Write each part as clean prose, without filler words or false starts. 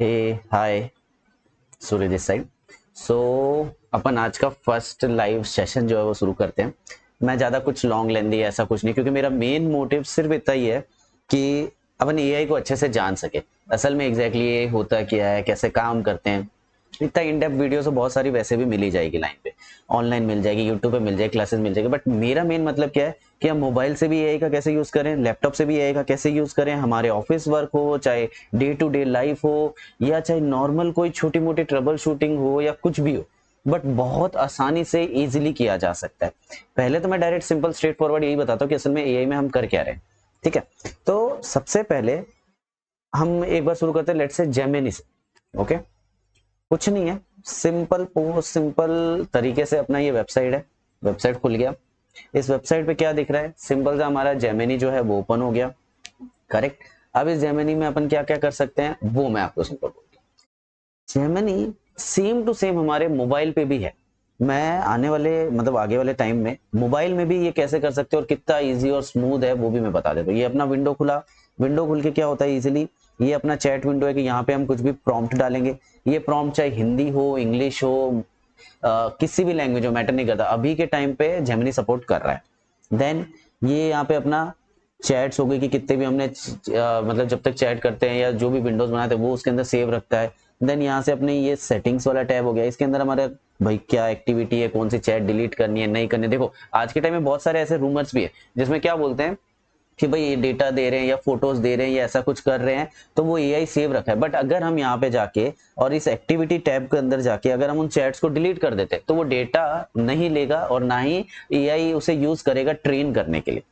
Hey hi, Surya this side. सो अपन आज का first live session जो है वो शुरू करते हैं। मैं ज़्यादा कुछ लॉन्ग लेंदी ऐसा कुछ नहीं, क्योंकि मेरा मेन मोटिव सिर्फ इतना ही है कि अपन एआई को अच्छे से जान सके। असल में एग्जैक्टली ये होता क्या है, कैसे काम करते हैं। इतना इन डेप्थ वीडियो तो बहुत सारी वैसे भी मिल ही जाएगी, लाइन पे ऑनलाइन मिल जाएगी, यूट्यूब पे मिल जाएगी, क्लासेस मिल जाएगी। बट मेरा मेन मतलब क्या है कि हम मोबाइल से भी एआई का कैसे यूज करें, लैपटॉप से भी एआई का कैसे यूज करें, हमारे ऑफिस वर्क हो, चाहे डे टू डे लाइफ हो, या चाहे नॉर्मल कोई छोटी मोटी ट्रबल शूटिंग हो या कुछ भी हो, बट बहुत आसानी से इजीली किया जा सकता है। पहले तो मैं डायरेक्ट सिंपल स्ट्रेट फॉरवर्ड यही बताता हूँ कि असल में एआई में हम कर क्या रहे हैं। ठीक है, तो सबसे पहले हम एक बार शुरू करते हैं, लेट्स से जेमिनी से। ओके, कुछ नहीं है, सिंपल तरीके से अपना ये वेबसाइट है, वेबसाइट खुल गया। इस वेबसाइट पे क्या दिख रहा है, सिंपल सा हमारा जेमिनी जो है वो ओपन हो गया। करेक्ट। अब इस जेमिनी में अपन क्या क्या कर सकते हैं वो मैं आपको सिंपल बोलता हूँ। जेमिनी सेम टू सेम हमारे मोबाइल पे भी है। मैं आने वाले मतलब आगे वाले टाइम में मोबाइल में भी ये कैसे कर सकते हैं और कितना इजी और स्मूथ है वो भी मैं बता देता हूँ। ये अपना विंडो खुला, विंडो खुल के क्या होता है इजीली, ये अपना चैट विंडो है कि यहाँ पे हम कुछ भी प्रॉम्प्ट डालेंगे। ये प्रॉम्प्ट चाहे हिंदी हो, इंग्लिश हो, किसी भी लैंग्वेज हो, मैटर नहीं करता। अभी के टाइम पे जेमिनी सपोर्ट कर रहा है। देन ये यहाँ पे अपना चैट्स हो गई कि कितने भी हमने मतलब जब तक चैट करते हैं या जो भी विंडोज बनाते हैं वो उसके अंदर सेव रखता है। देन यहाँ से अपने ये सेटिंग्स वाला टैब हो गया, इसके अंदर हमारे भाई क्या एक्टिविटी है, कौन सी चैट डिलीट करनी है नहीं करनी है। देखो आज के टाइम में बहुत सारे ऐसे रूमर्स भी है जिसमें क्या बोलते हैं कि भाई ये डेटा दे रहे हैं या फोटोज दे रहे हैं या ऐसा कुछ कर रहे हैं, तो वो एआई सेव रखा है। बट अगर हम यहाँ पे जाके और इस एक्टिविटी टैब के अंदर जाके अगर हम उन चैट्स को डिलीट कर देते तो वो डेटा नहीं लेगा और ना ही एआई उसे यूज करेगा ट्रेन करने के लिए।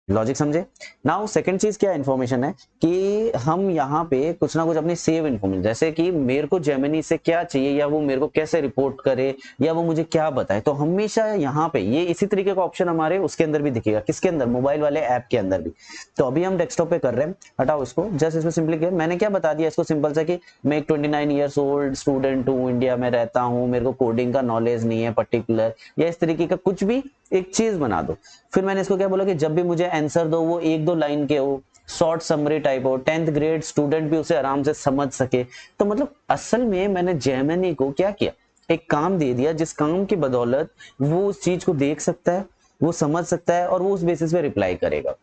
लॉजिक समझे। नाउ सेकंड चीज क्या इन्फॉर्मेशन है कि हम यहाँ पे कुछ ना कुछ अपनी सेव इन्फॉर्मेशन, जैसे कि मेरे को जेमिनी से क्या चाहिए या वो मेरे को कैसे रिपोर्ट करे या वो मुझे क्या बताए, तो हमेशा यहाँ पे ये इसी तरीके का ऑप्शन हमारे उसके अंदर भी दिखेगा। किसके अंदर, मोबाइल वाले ऐप के अंदर भी। तो अभी हम डेस्कटॉप पे कर रहे हैं, हटाओ इसको। जस्ट इसमें सिंपली क्या मैंने क्या बता दिया इसको, सिंपल सा कि मैं एक 29 ईयर्स ओल्ड स्टूडेंट हूँ, इंडिया में रहता हूँ, मेरे को कोडिंग का नॉलेज नहीं है पर्टिकुलर, या इस तरीके का कुछ भी एक चीज बना दो। फिर मैंने इसको क्या बोला कि जब भी मुझे आंसर दो वो एक दो लाइन के हो, शॉर्ट समरी टाइप हो, 10th ग्रेड स्टूडेंट भी उसे आराम से समझ सके। तो मतलब असल में मैंने जेमिनी को क्या किया, एक काम दे दिया जिस काम की बदौलत वो उस चीज को देख सकता है, वो समझ सकता है और वो उस बेसिस पे रिप्लाई करेगा।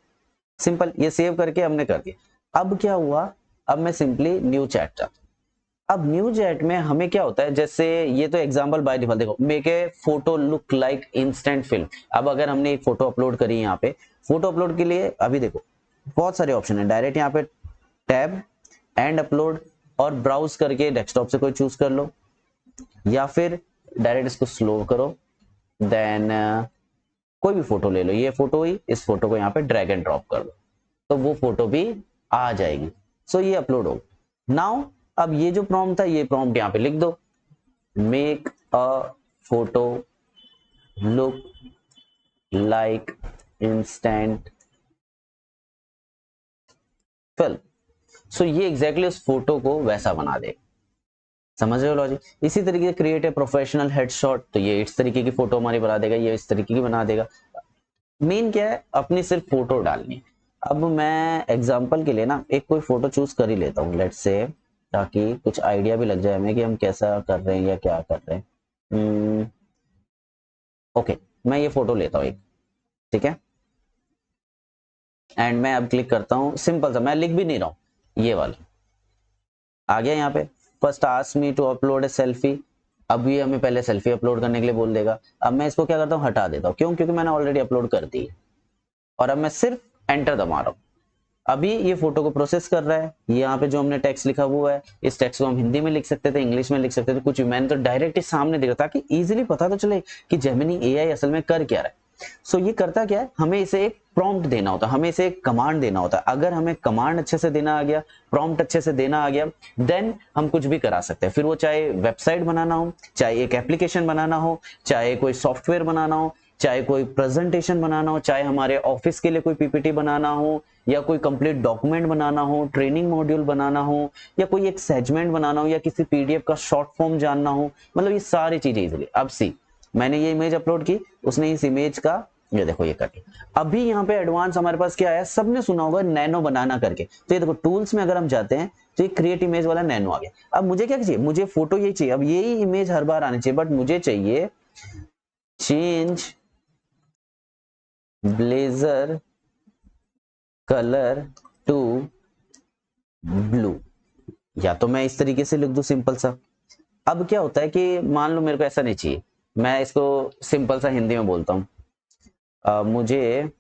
सिंपल, ये सेव करके हमने कर दिया। अब क्या हुआ, अब मैं सिंपली न्यू चैट चाहता हूं। अब न्यू चैट में हमें क्या होता है, जैसे ये तो एग्जांपल बाय डिफॉल्ट, देखो make a photo look like instant film. अब अगर हमने एक फोटो अपलोड करी यहाँ पे, फोटो अपलोड के लिए अभी देखो बहुत सारे ऑप्शन है। डायरेक्ट यहाँ पे टैब एंड अपलोड, और ब्राउज करके डेस्कटॉप से कोई चूज कर लो, या फिर डायरेक्ट इसको स्लो करो। देन कोई भी फोटो ले लो, ये फोटो हुई, इस फोटो को यहाँ पे ड्रैग एंड ड्रॉप कर दो तो वो फोटो भी आ जाएगी। सो ये अपलोड हो नाउ। अब ये जो प्रॉम्प्ट था ये प्रॉम्प्ट यहाँ पे लिख दो, make a photo look like instant film. So ये एग्जैक्टली उस फोटो को वैसा बना दे। समझ रहे हो लॉजिक। इसी तरीके से क्रिएट ए प्रोफेशनल हेडशॉट, तो ये इस तरीके की फोटो हमारी बना देगा, ये इस तरीके की बना देगा। मेन क्या है, अपनी सिर्फ फोटो डालनी है। अब मैं एग्जांपल के लिए ना एक कोई फोटो चूज कर ही लेता हूँ, लेट्स से, ताकि कुछ आइडिया भी लग जाए हमें कि हम कैसा कर रहे हैं या क्या कर रहे हैं। ओके, मैं ये फोटो लेता हूँ एक, ठीक है। एंड मैं अब क्लिक करता हूँ, सिंपल सा, मैं लिख भी नहीं रहा हूँ, ये वाला आ गया यहाँ पे। First ask me to upload a selfie. अब ये हमें पहले सेल्फी अपलोड करने के लिए बोल देगा। अब मैं इसको क्या करता हूँ, हटा देता हूँ। क्यों, क्योंकि मैंने ऑलरेडी अपलोड कर दी है और अब मैं सिर्फ एंटर दबा रहा हूँ। अभी ये फोटो को प्रोसेस कर रहा है। यहाँ पे जो हमने टेक्स्ट लिखा हुआ है, इस टेक्स्ट को हम हिंदी में लिख सकते थे, इंग्लिश में लिख सकते थे, कुछ भी। मैंने तो डायरेक्ट ही सामने दिखा ताकि इजीली पता तो चले कि जेमिनी एआई असल में कर क्या रहा है। सो ये करता क्या है, हमें इसे एक प्रॉम्प्ट देना होता है, हमें इसे एक कमांड देना होता है। अगर हमें कमांड अच्छे से देना आ गया, प्रॉम्प्ट अच्छे से देना आ गया, देन हम कुछ भी करा सकते हैं। फिर वो चाहे वेबसाइट बनाना हो, चाहे एक एप्लीकेशन बनाना हो, चाहे कोई सॉफ्टवेयर बनाना हो, चाहे कोई प्रेजेंटेशन बनाना हो, चाहे हमारे ऑफिस के लिए कोई पीपीटी बनाना हो, या कोई कंप्लीट डॉक्यूमेंट बनाना हो, ट्रेनिंग मॉड्यूल बनाना हो, या कोई एक सेगमेंट बनाना हो, या किसी पीडीएफ का शॉर्ट फॉर्म जानना हो, मतलब ये सारी चीजें इजीली। अब सी, मैंने ये इमेज अपलोड की, उसने इस इमेज का ये देखो ये करके। अभी यहाँ पे एडवांस हमारे पास क्या है, सबने सुना होगा नैनो बनाना करके। तो ये देखो टूल्स में अगर हम जाते हैं तो ये क्रिएट इमेज वाला नैनो आ गया। अब मुझे क्या चाहिए, मुझे फोटो यही चाहिए। अब यही इमेज हर बार आनी चाहिए, बट मुझे चाहिए change blazer colour to blue, या तो मैं इस तरीके से लिख दूं सिंपल सा। अब क्या होता है कि मान लो मेरे को ऐसा नहीं चाहिए, मैं इसको सिंपल सा हिंदी में बोलता हूं, मुझे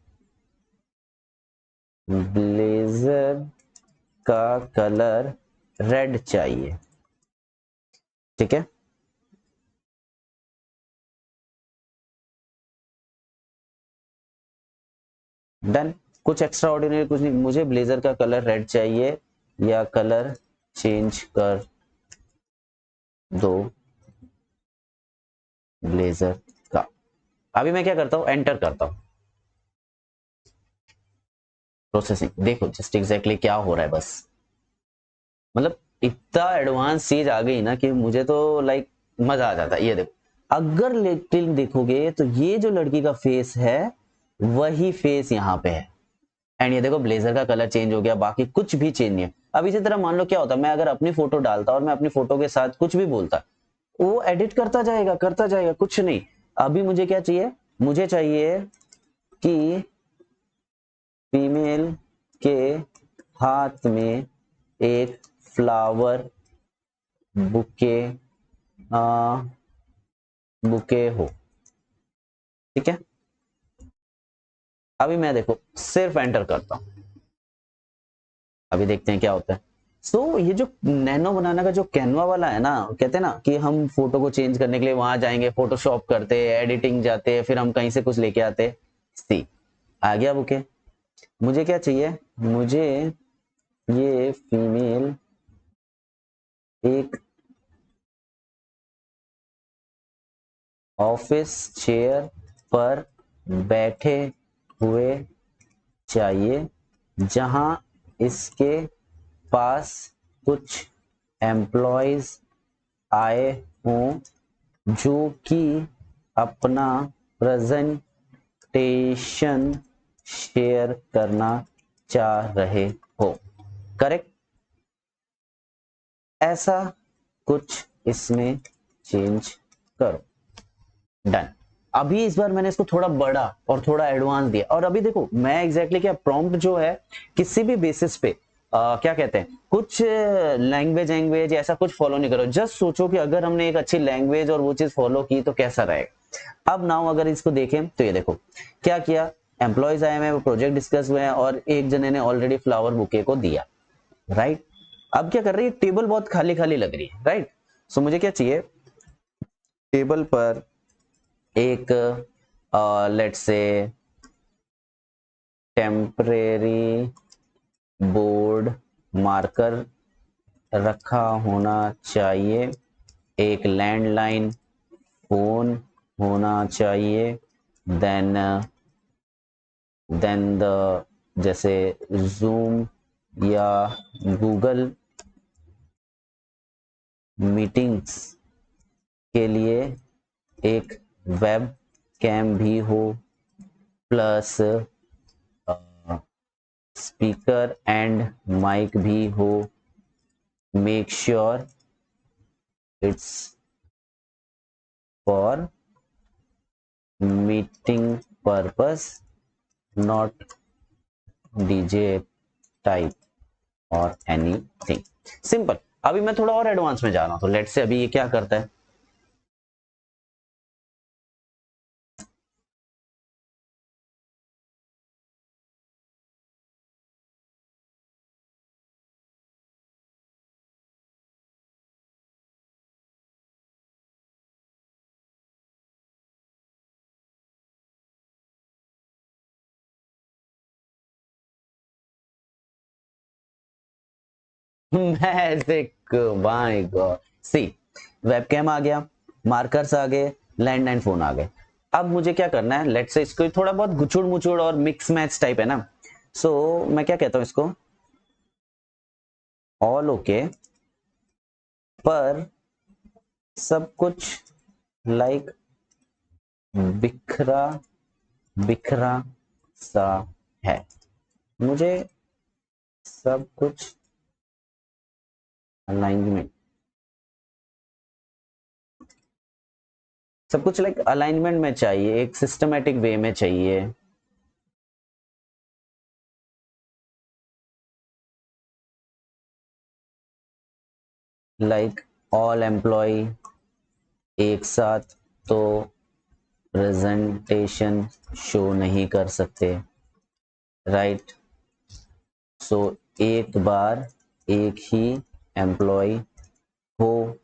ब्लेजर का कलर रेड चाहिए, ठीक है। डन, कुछ एक्स्ट्रा ऑर्डिनरी कुछ नहीं, मुझे ब्लेजर का कलर रेड चाहिए या कलर चेंज कर दो ब्लेजर का। अभी मैं क्या करता हूं, एंटर करता हूं, प्रोसेसिंग। देखो जस्ट एग्जैक्टली क्या हो रहा है, बस मतलब इतना एडवांस चीज आ गई ना कि मुझे तो लाइक मजा आ जाता है। ये देखो, अगर लिटिल देखोगे तो ये जो लड़की का फेस है वही फेस यहाँ पे है। एंड ये देखो ब्लेजर का कलर चेंज हो गया, बाकी कुछ भी चेंज नहीं है। अब इसी तरह मान लो क्या होता, मैं अगर अपनी फोटो डालता और मैं अपनी फोटो के साथ कुछ भी बोलता, वो एडिट करता जाएगा, कुछ नहीं। अभी मुझे क्या चाहिए, मुझे चाहिए कि फीमेल के हाथ में एक फ्लावर बुके बुके हो, ठीक है। अभी मैं देखो सिर्फ एंटर करता हूं, अभी देखते हैं क्या होता है। सो ये जो नैनो बनाना का जो कैनवा वाला है ना, कहते हैं ना कि हम फोटो को चेंज करने के लिए वहां जाएंगे, फोटोशॉप करते, एडिटिंग जाते, फिर हम कहीं से कुछ लेके आते। सी आ गया बुके। मुझे क्या चाहिए, मुझे ये फीमेल एक ऑफिस चेयर पर बैठे हुए चाहिए, जहां इसके पास कुछ एम्प्लॉयज आए हों जो कि अपना प्रेजेंटेशन शेयर करना चाह रहे हो। करेक्ट, ऐसा कुछ इसमें चेंज करो। डन। अभी इस बार मैंने इसको थोड़ा बड़ा और थोड़ा एडवांस दिया, और अभी देखो मैं एग्जैक्टली क्या प्रॉम्प्ट जो है किसी भी बेसिस पे क्या कहते हैं, कुछ लैंग्वेज ऐसा कुछ फॉलो नहीं करो। जस्ट सोचो कि अगर हमने एक अच्छी लैंग्वेज और वो चीज फॉलो की तो कैसा रहेगा। अब नाउ अगर इसको देखें तो ये देखो क्या किया, एम्प्लॉयज आए हैं, वो प्रोजेक्ट डिस्कस हुए हैं, और एक जने ने ऑलरेडी फ्लावर बुके को दिया, राइट। अब क्या कर रही है, टेबल बहुत खाली खाली लग रही है, राइट। सो मुझे क्या चाहिए, टेबल पर एक let's say temporary board marker रखा होना चाहिए, एक लैंडलाइन फोन होना चाहिए, देन द जैसे जूम या गूगल मीटिंग्स के लिए एक वेब कैम भी हो, प्लस स्पीकर एंड माइक भी हो। Make sure it's for meeting purpose, not DJ type और एनीथिंग। सिंपल। अभी मैं थोड़ा और एडवांस में जा रहा हूं, तो लेट्स से अभी ये क्या करता है, magic, my god. See, webcam आ गया, मार्कर्स आ गए, लैंडलाइन फोन आ गए। अब मुझे क्या करना है, लेट्स से इसको थोड़ा बहुत गुचुड़ मुचुड़ और मिक्स मैच टाइप है ना। सो मैं क्या कहता हूं इसको, ऑल ओके, पर सब कुछ लाइक बिखरा बिखरा सा है। मुझे सब कुछ अलाइनमेंट, सब कुछ लाइक अलाइनमेंट में चाहिए, एक सिस्टमेटिक वे में चाहिए। लाइक ऑल एम्प्लॉय एक साथ तो प्रेजेंटेशन शो नहीं कर सकते, राइट। सो एक बार एक ही एम्प्लॉय हो,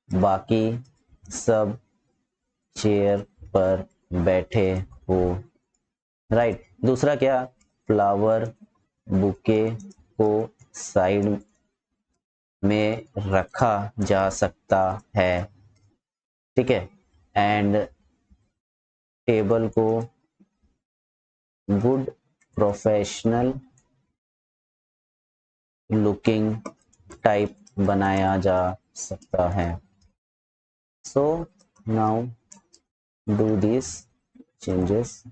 बाकी सब चेयर पर बैठे हो, राइट। दूसरा क्या, फ्लावर बुके को साइड में रखा जा सकता है, ठीक है। एंड टेबल को गुड प्रोफेशनल लुकिंग टाइप बनाया जा सकता है। So now do this changes.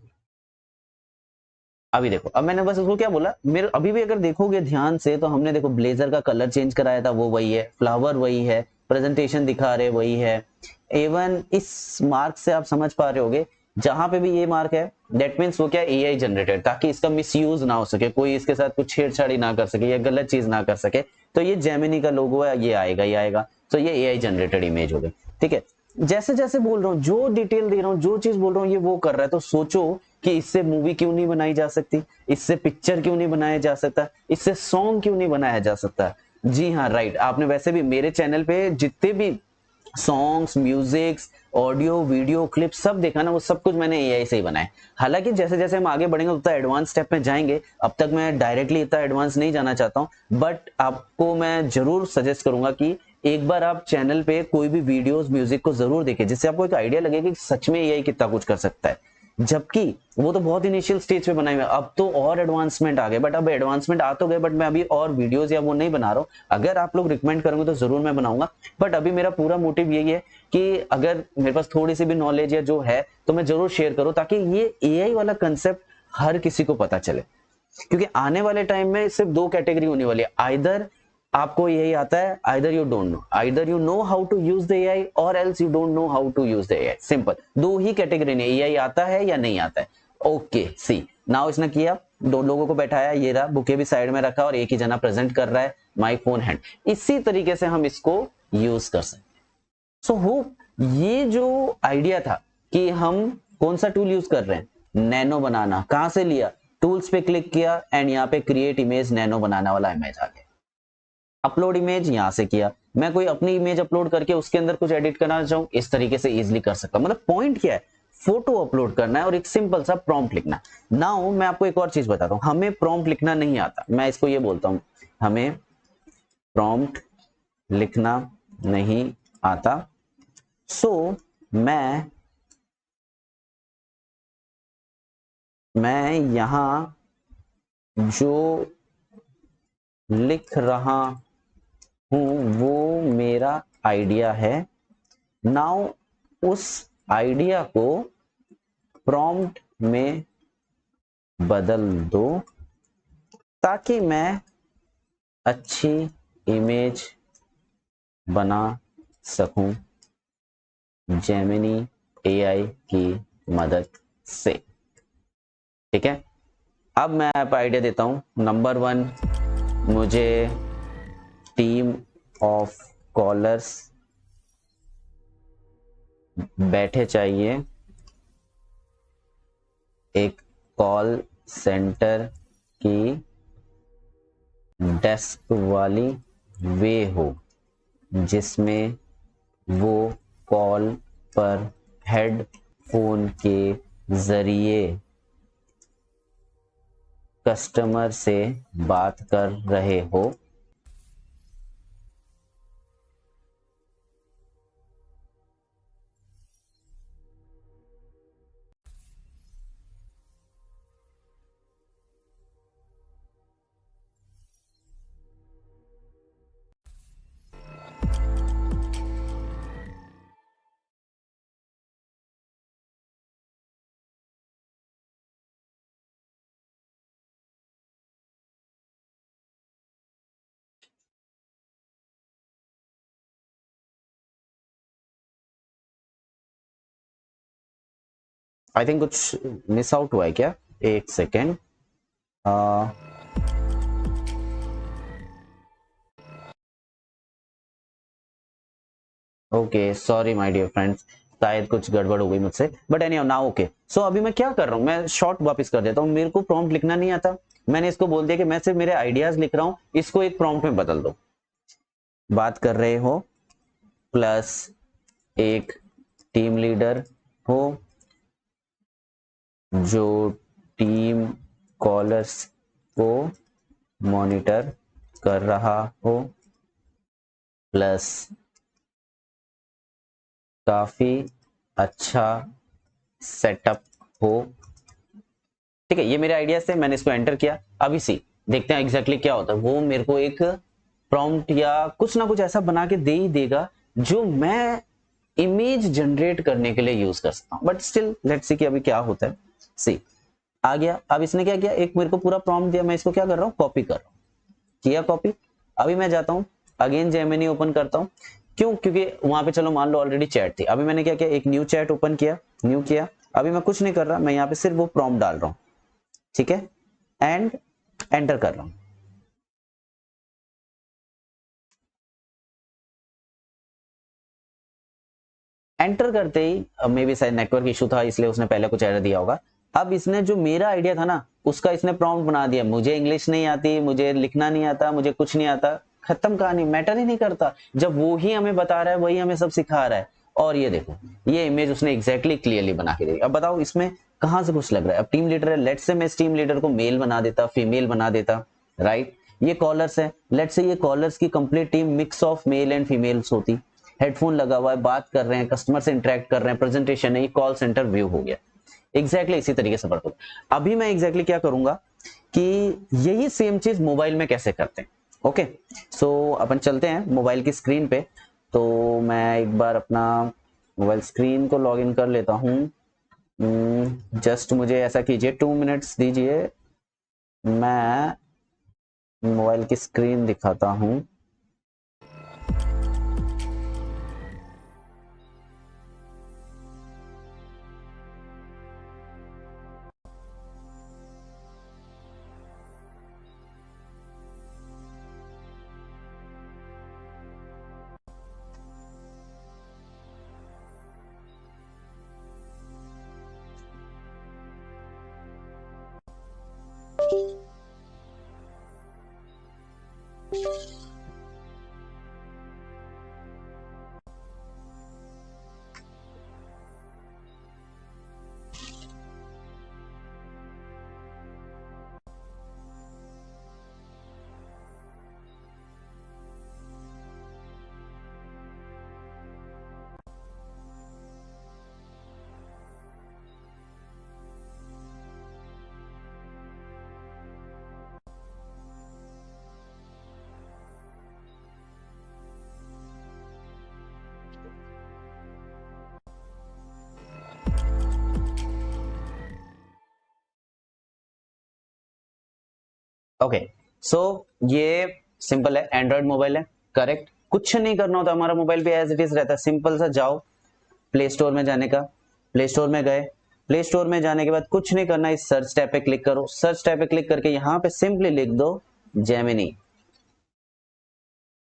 अभी देखो, अब मैंने बस उसको क्या बोला, मेरे अभी भी अगर देखोगे ध्यान से तो हमने देखो ब्लेजर का कलर चेंज कराया था, वो वही है, फ्लावर वही है, प्रेजेंटेशन दिखा रहे वही है। इवन इस मार्क से आप समझ पा रहे होगे, जहां पे भी ये मार्क है दैट मीन्स वो क्या, एआई जनरेटेड, ताकि इसका मिसयूज ना हो सके, कोई इसके साथ कुछ छेड़छाड़ी ना कर सके या गलत चीज ना कर सके। तो ये जेमिनी का लोगो है, ये आएगा, ये आएगा। तो ये एआई जनरेटेड इमेज हो गई, ठीक है। जैसे जैसे बोल रहा हूँ, जो डिटेल दे रहा हूँ, जो चीज बोल रहा हूँ, ये वो कर रहा है। तो सोचो कि इससे मूवी क्यों नहीं बनाई जा सकती, इससे पिक्चर क्यों नहीं बनाया जा सकता, इससे सॉन्ग क्यों नहीं बनाया जा सकता। जी हाँ, राइट। आपने वैसे भी मेरे चैनल पे जितने भी songs, musics, audio, video clip सब देखा ना, वो सब कुछ मैंने एआई से ही बनाया। हालांकि जैसे जैसे हम आगे बढ़ेंगे उतना एडवांस स्टेप में जाएंगे, अब तक मैं डायरेक्टली इतना एडवांस नहीं जाना चाहता हूँ। बट आपको मैं जरूर सजेस्ट करूंगा कि एक बार आप चैनल पे कोई भी वीडियोस, म्यूजिक को जरूर देखें, जिससे आपको एक आइडिया लगे कि सच में एआई कितना कुछ कर सकता है। जबकि वो तो बहुत इनिशियल स्टेज पे बनाए हुए, अब तो और एडवांसमेंट आ गए। बट अब एडवांसमेंट आ तो गए, बट मैं अभी और वीडियोस या वो नहीं बना रहा हूँ। अगर आप लोग रिकमेंड करोगे तो जरूर मैं बनाऊंगा। बट अभी मेरा पूरा मोटिव यही है कि अगर मेरे पास थोड़ी सी भी नॉलेज या जो है तो मैं जरूर शेयर करूँ, ताकि ये एआई वाला कंसेप्ट हर किसी को पता चले। क्योंकि आने वाले टाइम में सिर्फ दो कैटेगरी होने वाली है, आइदर आपको यही आता है, either you don't know, either you know how to use the AI or else you don't know how to use the AI. Simple, दो ही कैटेगरी ने, एआई आता है या नहीं आता है। ओके, सी नाउ इसने किया, दो लोगों को बैठाया, ये रहा, बुके भी साइड में रखा और एक ही जना प्रेजेंट कर रहा है, माई फोन हैंड। इसी तरीके से हम इसको यूज कर सकते हैं। सो होप ये जो आइडिया था कि हम कौन सा टूल यूज कर रहे हैं, नैनो बनाना, कहां से लिया, टूल्स पे क्लिक किया एंड यहाँ पे क्रिएट इमेज, नैनो बनाना वाला इमेज आ गया। अपलोड इमेज यहां से किया, मैं कोई अपनी इमेज अपलोड करके उसके अंदर कुछ एडिट करना चाहूं, इस तरीके से इजीली कर सकता हूं। मतलब पॉइंट क्या है, फोटो अपलोड करना है और एक सिंपल सा प्रॉम्प्ट लिखना। नाउ मैं आपको एक और चीज बताता हूं, हमें प्रॉम्प्ट लिखना नहीं आता, मैं इसको ये बोलता हूं, हमें प्रॉम्प्ट लिखना नहीं आता। सो मैं यहां जो लिख रहा हूं वो मेरा आइडिया है। नाउ उस आइडिया को प्रॉम्प्ट में बदल दो ताकि मैं अच्छी इमेज बना सकूं जेमिनी एआई की मदद से। ठीक है, अब मैं आप आइडिया देता हूं। नंबर 1, मुझे टीम ऑफ कॉलर्स बैठे चाहिए, एक कॉल सेंटर की डेस्क वाली वे हो जिसमें वो कॉल पर हेडफोन के जरिए कस्टमर से बात कर रहे हो। आई थिंक कुछ मिस आउट हुआ है क्या, एक second. Okay sorry my dear friends, शायद कुछ गड़बड़ हो गई मुझसे, but any now okay. So अभी मैं क्या कर रहा हूँ, मैं शॉर्ट वापस कर देता हूँ। मेरे को प्रॉम्प्ट लिखना नहीं आता, मैंने इसको बोल दिया कि मैं सिर्फ मेरे आइडियाज लिख रहा हूँ, इसको एक प्रॉम्प्ट में बदल दो। बात कर रहे हो प्लस एक टीम लीडर हो जो टीम कॉलर्स को मॉनिटर कर रहा हो, प्लस काफी अच्छा सेटअप हो। ठीक है, ये मेरे आइडिया से मैंने इसको एंटर किया। अब इसी देखते हैं एग्जैक्टली क्या होता है। वो मेरे को एक प्रॉम्प्ट या कुछ ना कुछ ऐसा बना के दे ही देगा जो मैं इमेज जनरेट करने के लिए यूज कर सकता हूं। बट स्टिल लेट्स सी कि अभी क्या होता है। सी आ गया। अब इसने क्या किया, एक मेरे को पूरा प्रॉम्प्ट दिया, मैं इसको क्या कर रहा हूँ, कॉपी कर रहा हूँ। किया कॉपी। अभी मैं जाता हूँ अगेन जेमिनी ओपन करता हूँ। क्यों? क्योंकि वहां पे चलो मान लो ऑलरेडी चैट थी। अभी मैंने क्या किया, एक न्यू चैट ओपन किया, न्यू किया। अभी मैं कुछ नहीं कर रहा, मैं यहाँ पे सिर्फ वो प्रॉम्प्ट डाल रहा हूँ। ठीक है, एंड एंटर कर रहा हूं। एंटर करते ही मे बी शायद नेटवर्क इशू था इसलिए उसने पहले कुछ एरर दिया होगा। अब इसने जो मेरा आइडिया था ना उसका इसने प्रॉम्प्ट बना दिया। मुझे इंग्लिश नहीं आती, मुझे लिखना नहीं आता, मुझे कुछ नहीं आता, खत्म कहानी, मैटर ही नहीं करता। जब वो ही हमें बता रहा है, वही हमें सब सिखा रहा है। और ये देखो, ये इमेज उसने एग्जैक्टली क्लियरली बना के दी। अब बताओ इसमें कहां से कुछ लग रहा है। अब टीम लीडर है, लेट्स से मैं इस टीम लीडर को मेल बना देता, फीमेल बना देता, राइट। ये कॉलर्स है, लेट्स से ये कॉलर्स की complete team mix of male and females होती। हेडफोन लगा हुआ है, बात कर रहे हैं, कस्टमर से इंटरेक्ट कर रहे हैं, प्रेजेंटेशन है, ये कॉल सेंटर व्यू हो गया। एग्जैक्टली इसी तरीके से वर्क होगा। अभी मैं एग्जैक्टली क्या करूंगा कि यही सेम चीज मोबाइल में कैसे करते हैं। ओके, सो अपन चलते हैं मोबाइल की स्क्रीन पे। तो मैं एक बार अपना मोबाइल स्क्रीन को लॉग इन कर लेता हूँ। जस्ट मुझे ऐसा कीजिए, 2 मिनट्स दीजिए, मैं मोबाइल की स्क्रीन दिखाता हूँ। ओके, सो ये सिंपल है, एंड्रॉइड मोबाइल है, करेक्ट। कुछ नहीं करना होता, हमारा मोबाइल पे एज इट इज रहता है। सिंपल सा जाओ प्ले स्टोर में जाने का, प्ले स्टोर में गए, प्ले स्टोर में जाने के बाद कुछ नहीं करना, इस सर्च टैब पे क्लिक करो। सर्च टैब पे क्लिक करके यहाँ पे सिंपली लिख दो जेमिनी।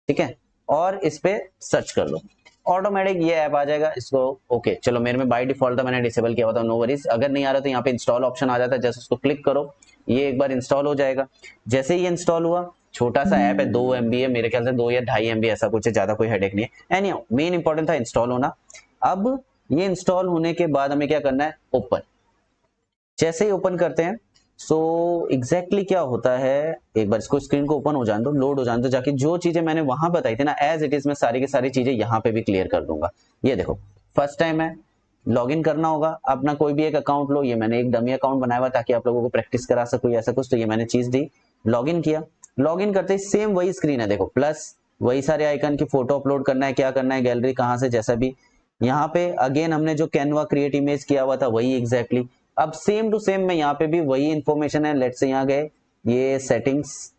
ठीक है, और इस पे सर्च कर लो, ऑटोमेटिक ये ऐप आ जाएगा। इसको ओके चलो, मेरे में बाय डिफॉल्ट था, मैंने डिसेबल किया हुआ था, नो वरीज। अगर नहीं आ रहा तो यहाँ पे इंस्टॉल ऑप्शन आ जाता है, जैसे उसको क्लिक करो, ये एक बार इंस्टॉल हो जाएगा। जैसे ही इंस्टॉल हुआ, छोटा सा ऐप है, 2 MB है मेरे ख्याल से, 2 या 2.5 MB ऐसा कुछ है, ज्यादा कोई हेडेक नहीं है। एनीहाउ मेन इंपॉर्टेंट था इंस्टॉल होना। अब ये इंस्टॉल होने के बाद हमें क्या करना है, ओपन। जैसे ही ओपन करते हैं, सो एग्जैक्टली क्या होता है, एक बार इसको स्क्रीन को ओपन हो जाने दो, लोड हो जाने दो, जाके जो चीजें मैंने वहां बताई थी ना एज इट इज, मैं सारी की सारी चीजें यहाँ पे भी क्लियर कर दूंगा। ये देखो, फर्स्ट टाइम है, लॉग इन करना होगा अपना कोई भी एक अकाउंट लो। ये मैंने एक डमी अकाउंट बनाया हुआ ताकि आप लोगों को प्रैक्टिस करा सकूं ऐसा कुछ, तो ये मैंने चीज दी। लॉग इन किया, लॉग इन करते ही सेम वही स्क्रीन है, देखो प्लस, वही सारे आइकन की फोटो अपलोड करना है, क्या करना है, गैलरी कहाँ से, जैसा भी। यहाँ पे अगेन हमने जो कैनवा क्रिएट इमेज किया हुआ था वही एग्जैक्टली। अब सेम टू सेम में यहाँ पे भी वही इंफॉर्मेशन है। लेट्स से यहाँ गए, ये सेटिंग्स,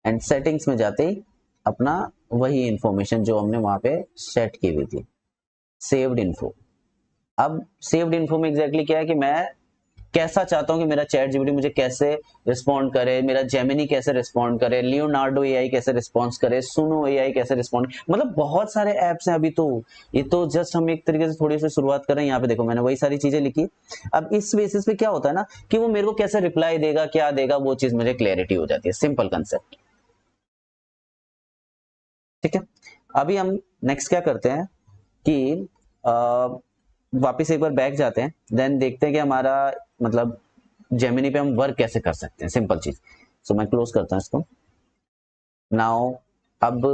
एंड सेटिंग्स में जाते ही अपना वही इंफॉर्मेशन जो हमने वहां पे सेट की हुई थी, सेव्ड इन्फो। अब सेव्ड इन्फो में एग्जैक्टली क्या है कि मैं कैसा चाहता हूं कि मेरा चैट जीपीटी मुझे कैसे रिस्पॉन्ड करे, मेरा जेमिनी कैसे रिस्पॉन्ड करे, लियोनार्डो एआई कैसे रिस्पॉन्स करे, सुनो एआई कैसे रिस्पॉन्ड, मतलब बहुत सारे ऐप्स हैं अभी तो। ये तो जस्ट हम एक तरीके से थोड़ी सी शुरुआत कर रहे हैं। यहाँ पे देखो मैंने वही सारी चीजें लिखी। अब इस बेसिस पे क्या होता है ना कि वो मेरे को कैसे रिप्लाई देगा, क्या देगा, वो चीज मुझे क्लैरिटी हो जाती है। सिंपल कंसेप्ट, ठीक है। अभी हम नेक्स्ट क्या करते हैं कि वापिस एक बार बैक जाते हैं, देन देखते हैं कि हमारा मतलब जेमिनी पे हम वर्क कैसे कर सकते हैं। सिंपल चीज। सो मैं क्लोज करता हूं इसको नाउ। अब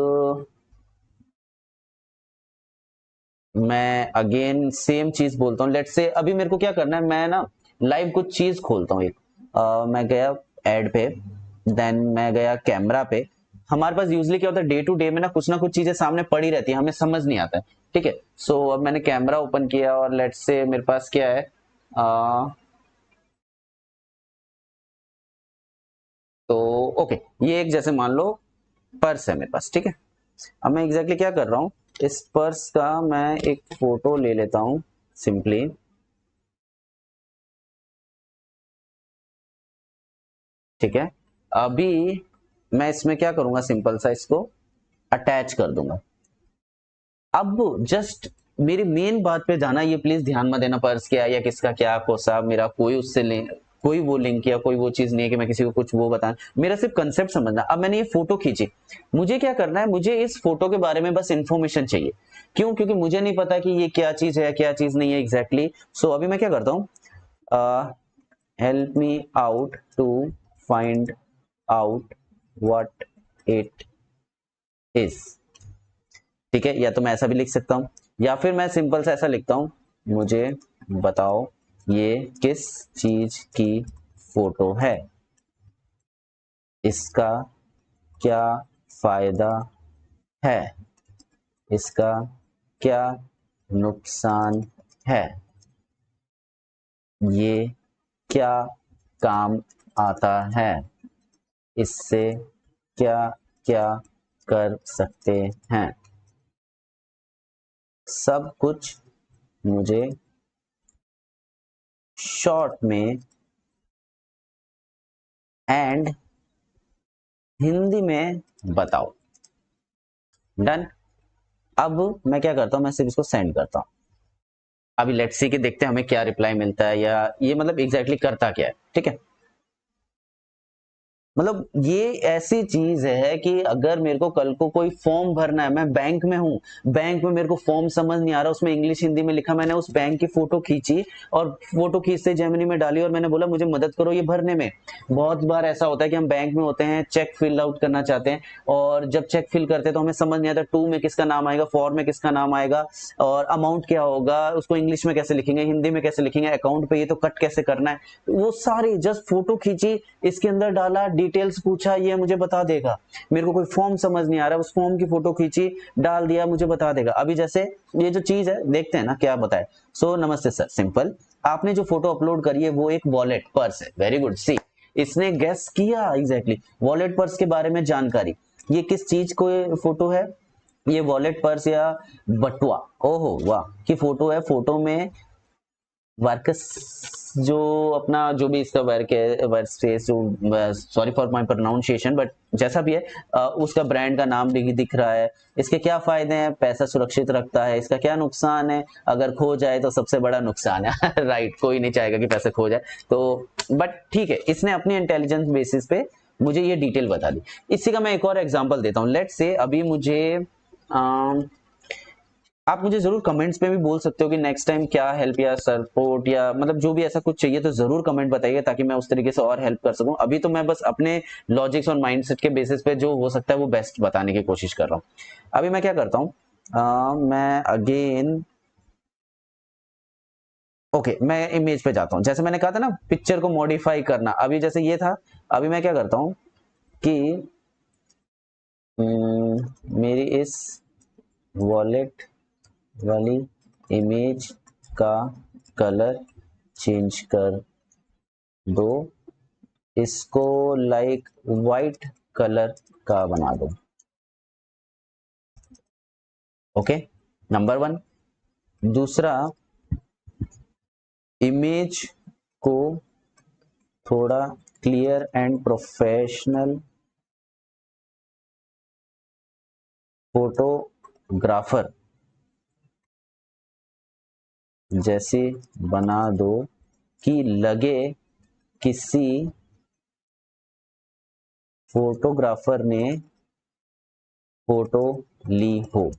मैं अगेन सेम चीज बोलता हूँ। लेट्स से अभी मेरे को क्या करना है, मैं ना लाइव कुछ चीज खोलता हूँ एक। मैं गया ऐड पे, देन मैं गया कैमरा पे। हमारे पास यूजली क्या होता है, डे टू डे में ना कुछ चीजें सामने पड़ी रहती है, हमें समझ नहीं आता है, ठीक है। सो अब मैंने कैमरा ओपन किया और लेट्स से मेरे पास क्या है, तो ओके, ये एक जैसे मान लो पर्स है मेरे पास, ठीक है। अब मैं एग्जैक्टली क्या कर रहा हूँ, इस पर्स का मैं एक फोटो ले लेता हूँ सिंपली, ठीक है। अभी मैं इसमें क्या करूंगा, सिंपल सा इसको अटैच कर दूंगा। अब जस्ट मेरी मेन बात पे जाना, ये प्लीज ध्यान मत देना पर्स क्या या किसका क्या कोसा, मेरा कोई उससे कोई वो लिंक या कोई वो चीज नहीं है कि मैं किसी को कुछ वो बताऊं, मेरा सिर्फ कंसेप्ट समझना। अब मैंने ये फोटो खींची, मुझे क्या करना है, मुझे इस फोटो के बारे में बस इंफॉर्मेशन चाहिए। क्यों? क्योंकि मुझे नहीं पता कि ये क्या चीज है क्या चीज नहीं है एग्जैक्टली। सो अभी मैं क्या करता हूँ, help me out to find out what it is, ठीक है। या तो मैं ऐसा भी लिख सकता हूं, या फिर मैं सिंपल सा ऐसा लिखता हूं, मुझे बताओ ये किस चीज की फोटो है, इसका क्या फायदा है, इसका क्या नुकसान है, ये क्या काम आता है, इससे क्या क्या कर सकते हैं, सब कुछ मुझे शॉर्ट में एंड हिंदी में बताओ। डन। अब मैं क्या करता हूं, मैं सिर्फ इसको सेंड करता हूं। अभी लेट्स सी के देखते हैं हमें क्या रिप्लाई मिलता है, या ये मतलब एग्जैक्टली करता क्या है, ठीक है। मतलब ये ऐसी चीज है कि अगर मेरे को कल को कोई फॉर्म भरना है, मैं बैंक में हूँ, बैंक में मेरे को फॉर्म समझ नहीं आ रहा, उसमें इंग्लिश हिंदी में लिखा, मैंने उस बैंक की फोटो खींची और फोटो खींचते जेमिनी में डाली और मैंने बोला मुझे मदद करो ये भरने में। बहुत बार ऐसा होता है कि हम बैंक में होते हैं, चेक फिल आउट करना चाहते हैं, और जब चेक फिल करते हैं तो हमें समझ नहीं आता टू में किसका नाम आएगा, फोर में किसका नाम आएगा, और अमाउंट क्या होगा, उसको इंग्लिश में कैसे लिखेंगे, हिंदी में कैसे लिखेंगे, अकाउंट पे ये तो कट कैसे करना है, वो सारी जस्ट फोटो खींची, इसके अंदर डाला, डिटेल्स पूछा, ये मुझे बता देगा। मेरे को कोई फॉर्म समझ नहीं आ रहा, उस फॉर्म की फोटो खींची, डाल दिया, मुझे बता देगा। अभी जैसे ये जो चीज है देखते हैं ना क्या बताए। सो नमस्ते सर, सिंपल, आपने जो फोटो अपलोड करी है वो एक वॉलेट पर्स है। Very good. सी, इसने गेस किया एग्जैक्टली वॉलेट पर्स के बारे में जानकारी। ये किस चीज को फोटो है, ये वॉलेट पर्स या बटुआ, ओहो वाह की फोटो है। फोटो में वर्कस जो अपना जो भी इसका वर्क है, वर्क स्पेस जो, sorry for my pronunciation but जैसा भी है, उसका ब्रांड का नाम भी दिख रहा है। इसके क्या फायदे हैं, पैसा सुरक्षित रखता है। इसका क्या नुकसान है, अगर खो जाए तो सबसे बड़ा नुकसान है राइट, कोई नहीं चाहेगा कि पैसे खो जाए तो, बट ठीक है, इसने अपनी इंटेलिजेंस बेसिस पे मुझे ये डिटेल बता दी। इसी का मैं एक और एग्जांपल देता हूँ। लेट्स से अभी मुझे आप मुझे जरूर कमेंट्स पे भी बोल सकते हो कि नेक्स्ट टाइम क्या हेल्प या सपोर्ट या मतलब जो भी ऐसा कुछ चाहिए तो जरूर कमेंट बताइए, ताकि मैं उस तरीके से और हेल्प कर सकूं। अभी तो मैं बस अपने लॉजिक्स और माइंडसेट के बेसिस पे जो हो सकता है वो बेस्ट बताने की कोशिश कर रहा हूँ। अभी मैं क्या करता हूँ, मैं अगेन ओके मैं इमेज पे जाता हूँ। जैसे मैंने कहा था ना पिक्चर को मॉडिफाई करना, अभी जैसे ये था, अभी मैं क्या करता हूँ कि मेरी इस वॉलेट वाली इमेज का कलर चेंज कर दो, इसको लाइक वाइट कलर का बना दो। Okay, number one. दूसरा, इमेज को थोड़ा क्लियर एंड प्रोफेशनल फोटोग्राफर जैसे बना दो कि लगे किसी फोटोग्राफर ने फोटो ली हो।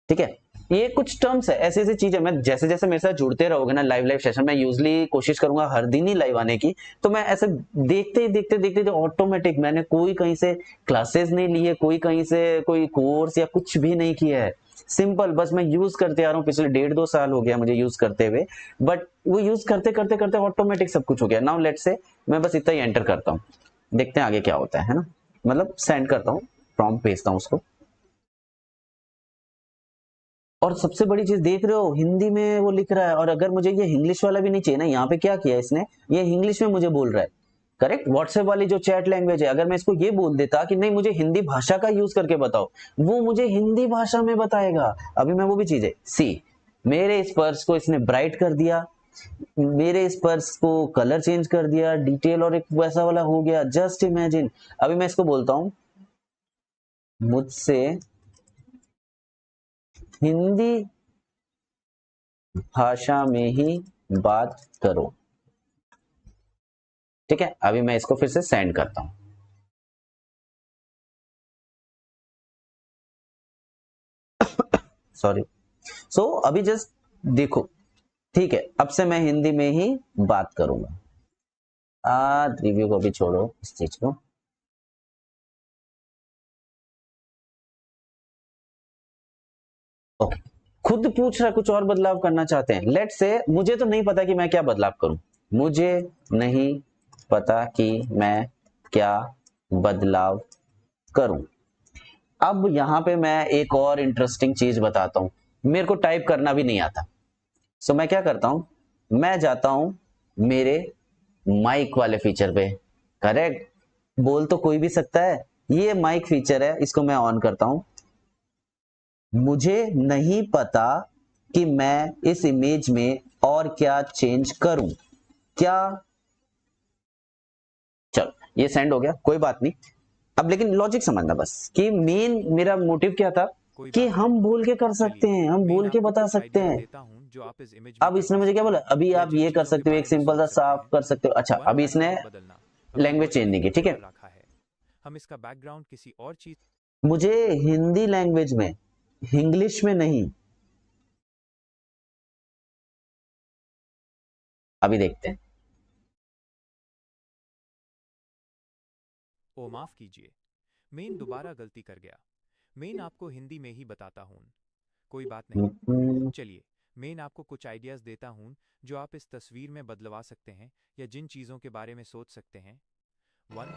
ठीक है, ये कुछ टर्म्स है, ऐसी ऐसी चीजें मैं जैसे जैसे मेरे साथ जुड़ते रहोगे ना लाइव सेशन में, यूजली कोशिश करूंगा हर दिन ही लाइव आने की, तो मैं ऐसे देखते ही देखते देखते जो ऑटोमेटिक, मैंने कोई कहीं से क्लासेस नहीं ली है, कोई कहीं से कोई कोर्स या कुछ भी नहीं किया है, सिंपल बस मैं यूज करते आ रहा हूँ, पिछले 1.5-2 साल हो गया मुझे यूज करते हुए, बट वो यूज करते करते करते ऑटोमेटिक सब कुछ हो गया। नाउ लेट्स से मैं बस इतना ही एंटर करता हूँ, देखते हैं आगे क्या होता है ना, मतलब सेंड करता हूँ, प्रॉम्प्ट भेजता हूँ उसको। और सबसे बड़ी चीज देख रहे हो, हिंदी में वो लिख रहा है, और अगर मुझे ये इंग्लिश वाला भी नहीं चाहिए ना, यहाँ पे क्या किया इसने, ये इंग्लिश में मुझे बोल रहा है। करेक्ट, व्हाट्सएप वाली जो चैट लैंग्वेज है, अगर मैं इसको ये बोल देता कि नहीं मुझे हिंदी भाषा का यूज करके बताओ, वो मुझे हिंदी भाषा में बताएगा। अभी मैं वो भी चीजें सी, मेरे इस पर्स को इसने ब्राइट कर दिया, मेरे इस पर्स को कलर चेंज कर दिया, डिटेल और एक वैसा वाला हो गया, जस्ट इमेजिन। अभी मैं इसको बोलता हूं मुझसे हिंदी भाषा में ही बात करो। ठीक है, अभी मैं इसको फिर से सेंड करता हूं। सॉरी। सो अभी जस्ट देखो, ठीक है, अब से मैं हिंदी में ही बात करूंगा। रिव्यू को भी छोड़ो इस चीज को। ओके, खुद पूछ रहा कुछ और बदलाव करना चाहते हैं, लेट से मुझे तो नहीं पता कि मैं क्या बदलाव करूं, मुझे नहीं पता कि मैं क्या बदलाव करूं। अब यहां पे मैं एक और इंटरेस्टिंग चीज बताता हूं, मेरे को टाइप करना भी नहीं आता, सो मैं क्या करता हूं, मैं जाता हूं मेरे माइक वाले फीचर पे। करेक्ट, बोल तो कोई भी सकता है, ये माइक फीचर है, इसको मैं ऑन करता हूं। मुझे नहीं पता कि मैं इस इमेज में और क्या चेंज करूं, क्या, चलो ये सेंड हो गया, कोई बात नहीं। अब लेकिन लॉजिक समझना बस कि मेन मेरा मोटिव क्या था, कोई कि बात नहीं। हम बोल के कर सकते चलिए, हैं, हम मैं बोल के आपको बता कुछ सकते आइडियाज हैं। देता हूं जो आप इस इमेज में अब इसने करवा मुझे क्या सकते बोला, हैं अभी या आप जिन ये कर चीजों के सकते हो, एक बारे में सिंपल सा सोच सकते साफ हैं। कर सकते हो। अच्छा, वन अभी इसने बैकग्राउंड बदलना, हमने लैंग्वेज वर्ड चेंज नहीं नेम की, को ठीक है, छोटा रखा है। हम इसका बैकग्राउंड किसी और चीज। मुझे हिंदी लैंग्वेज में, इंग्लिश में नहीं। अभी देखते हैं। ओ माफ कीजिए, मैं दोबारा गलती कर गया। मैं आपको हिंदी में ही बताता हूँ। कोई बात नहीं। चलिए, मैं आपको कुछ आइडियाज देता हूँ जो आप इस तस्वीर में बदलवा सकते हैं या जिन चीज़ों के बारे में सोच सकते हैं। वन